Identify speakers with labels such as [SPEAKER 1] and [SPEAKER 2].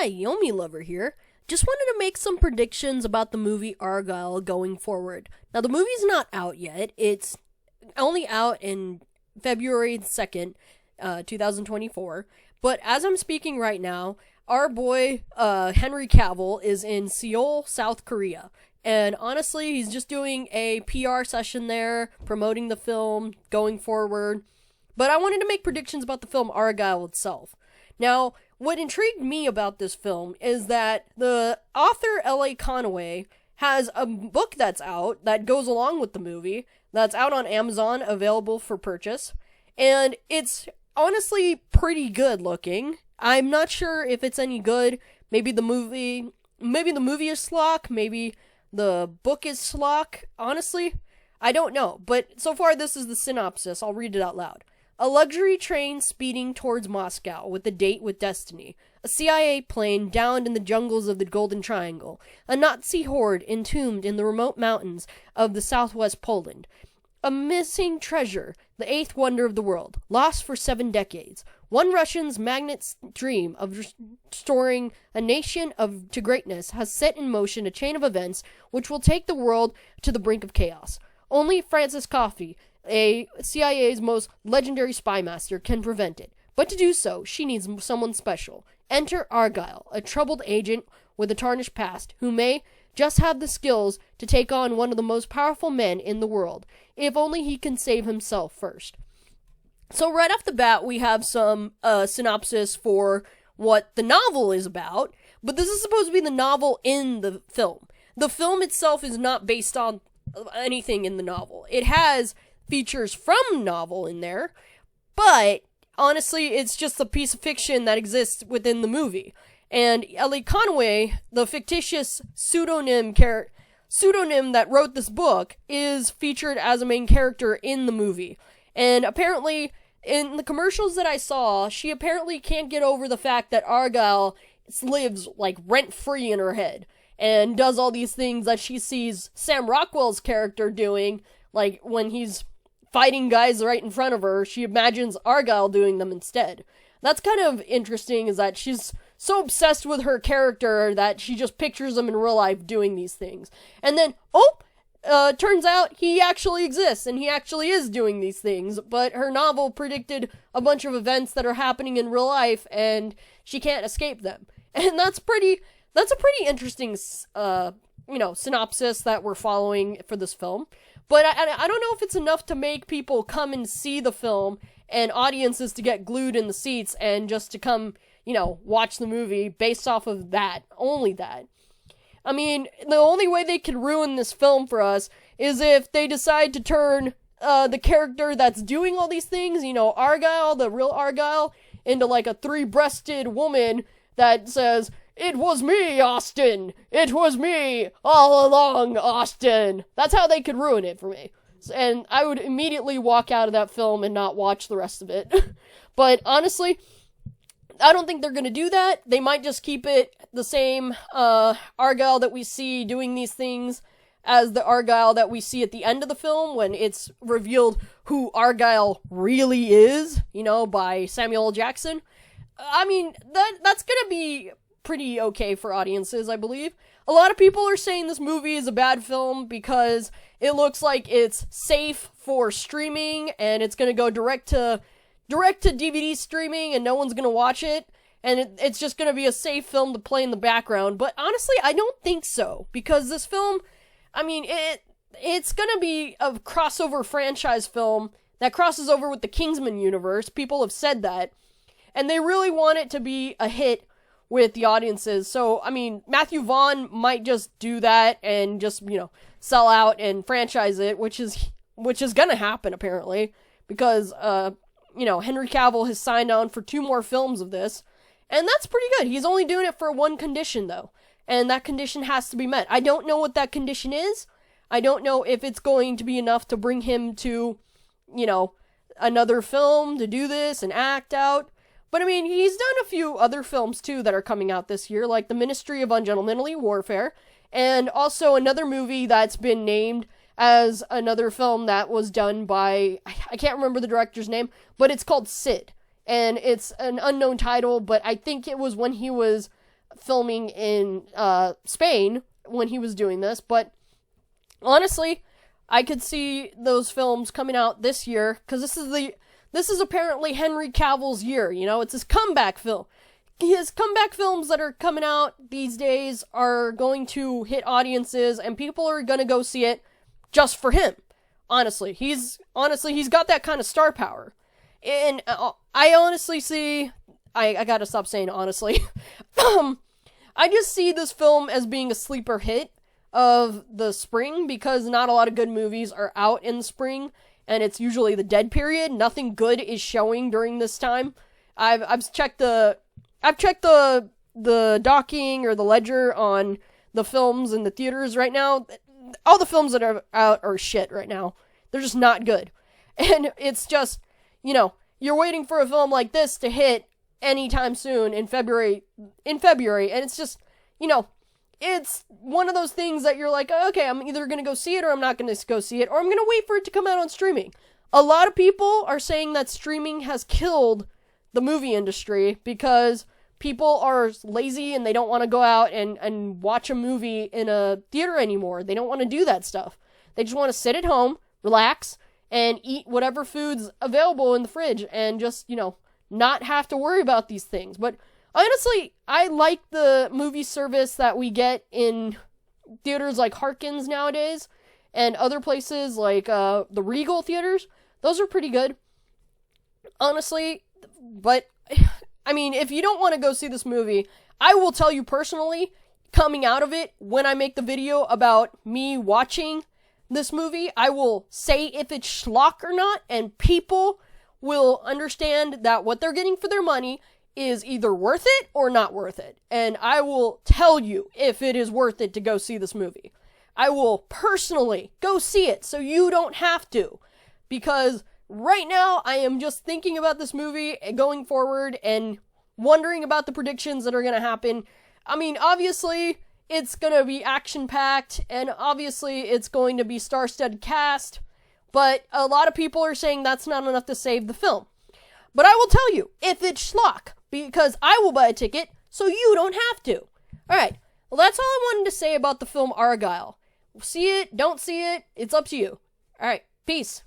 [SPEAKER 1] Hi, Yomi Lover here. Just wanted to make some predictions about the movie Argylle going forward. Now, the movie's not out yet. It's only out in February 2nd, 2024. But as I'm speaking right now, our boy, Henry Cavill, is in Seoul, South Korea. And honestly, he's just doing a PR session there, promoting the film, going forward. But I wanted to make predictions about the film Argylle itself. Now, what intrigued me about this film is that the author L.A. Conway has a book that's out that goes along with the movie, that's out on Amazon, available for purchase, and it's honestly pretty good looking. I'm not sure if it's any good. Maybe the movie is schlock, maybe the book is schlock. Honestly, I don't know, but so far this is the synopsis. I'll read it out loud. A luxury train speeding towards Moscow with a date with destiny. A CIA plane downed in the jungles of the Golden Triangle. A Nazi horde entombed in the remote mountains of the southwest Poland. A missing treasure, the eighth wonder of the world, lost for 7 decades. One Russian's magnet's dream of restoring a nation to greatness has set in motion a chain of events which will take the world to the brink of chaos. Only Francis Coffey, CIA's most legendary spy master, can prevent it. But to do so, she needs someone special. Enter Argylle, a troubled agent with a tarnished past, who may just have the skills to take on one of the most powerful men in the world, if only he can save himself first. So right off the bat, we have some synopsis for what the novel is about, but this is supposed to be the novel in the film. The film itself is not based on anything in the novel. It has features from novel in there, but honestly, it's just a piece of fiction that exists within the movie. And L.A. Conway, the fictitious pseudonym that wrote this book, is featured as a main character in the movie. And apparently, in the commercials that I saw, she apparently can't get over the fact that Argylle lives, like, rent-free in her head, and does all these things that she sees Sam Rockwell's character doing, like, when he's fighting guys right in front of her, she imagines Argylle doing them instead. That's kind of interesting, is that she's so obsessed with her character that she just pictures him in real life doing these things. And then, turns out he actually exists, and he actually is doing these things, but her novel predicted a bunch of events that are happening in real life, and she can't escape them. And that's a pretty interesting, synopsis that we're following for this film. But I don't know if it's enough to make people come and see the film and audiences to get glued in the seats and just to come, watch the movie based off of that. Only that. I mean, the only way they could ruin this film for us is if they decide to turn the character that's doing all these things, Argylle, the real Argylle, into like a 3-breasted woman that says, "It was me, Austin! It was me all along, Austin!" That's how they could ruin it for me. And I would immediately walk out of that film and not watch the rest of it. But honestly, I don't think they're going to do that. They might just keep it the same Argylle that we see doing these things as the Argylle that we see at the end of the film when it's revealed who Argylle really is, by Samuel L. Jackson. I mean, that's going to be pretty okay for audiences, I believe. A lot of people are saying this movie is a bad film because it looks like it's safe for streaming and it's going to go direct to DVD streaming and no one's going to watch it, and it's just going to be a safe film to play in the background. But honestly, I don't think so, because this film, I mean, it's going to be a crossover franchise film that crosses over with the Kingsman universe. People have said that, and they really want it to be a hit with the audiences. So, I mean, Matthew Vaughn might just do that and just, sell out and franchise it, which is gonna happen, apparently, because, Henry Cavill has signed on for 2 more films of this, and that's pretty good. He's only doing it for one condition, though, and that condition has to be met. I don't know what that condition is. I don't know if it's going to be enough to bring him to, another film to do this and act out. But, I mean, he's done a few other films, too, that are coming out this year, like The Ministry of Ungentlemanly Warfare, and also another movie that's been named as another film that was done by, I can't remember the director's name, but it's called Sid. And it's an unknown title, but I think it was when he was filming in Spain when he was doing this, but honestly, I could see those films coming out this year, because this is apparently Henry Cavill's year, it's his comeback film. His comeback films that are coming out these days are going to hit audiences, and people are going to go see it just for him. Honestly, he's got that kind of star power. And I honestly see, I gotta stop saying honestly, I just see this film as being a sleeper hit of the spring, because not a lot of good movies are out in the spring, and it's usually the dead period. Nothing good is showing during this time. I've checked the docking or the ledger on the films in the theaters right now. All the films that are out are shit right now. They're just not good. And it's just, you're waiting for a film like this to hit anytime soon in February, and it's just, it's one of those things that you're like, okay, I'm either going to go see it or I'm not going to go see it, or I'm going to wait for it to come out on streaming. A lot of people are saying that streaming has killed the movie industry, because people are lazy and they don't want to go out and watch a movie in a theater anymore. They don't want to do that stuff. They just want to sit at home, relax, and eat whatever food's available in the fridge, and just, not have to worry about these things. But honestly, I like the movie service that we get in theaters like Harkins nowadays, and other places like the Regal theaters. Those are pretty good, honestly. But, I mean, if you don't want to go see this movie, I will tell you personally, coming out of it, when I make the video about me watching this movie, I will say if it's schlock or not, and people will understand that what they're getting for their money is either worth it or not worth it. And I will tell you if it is worth it to go see this movie. I will personally go see it so you don't have to. Because right now, I am just thinking about this movie going forward and wondering about the predictions that are going to happen. I mean, obviously, it's going to be action-packed, and obviously, it's going to be star-studded cast, but a lot of people are saying that's not enough to save the film. But I will tell you, if it's schlock, because I will buy a ticket, so you don't have to. Alright, well, that's all I wanted to say about the film Argylle. See it, don't see it, it's up to you. Alright, peace.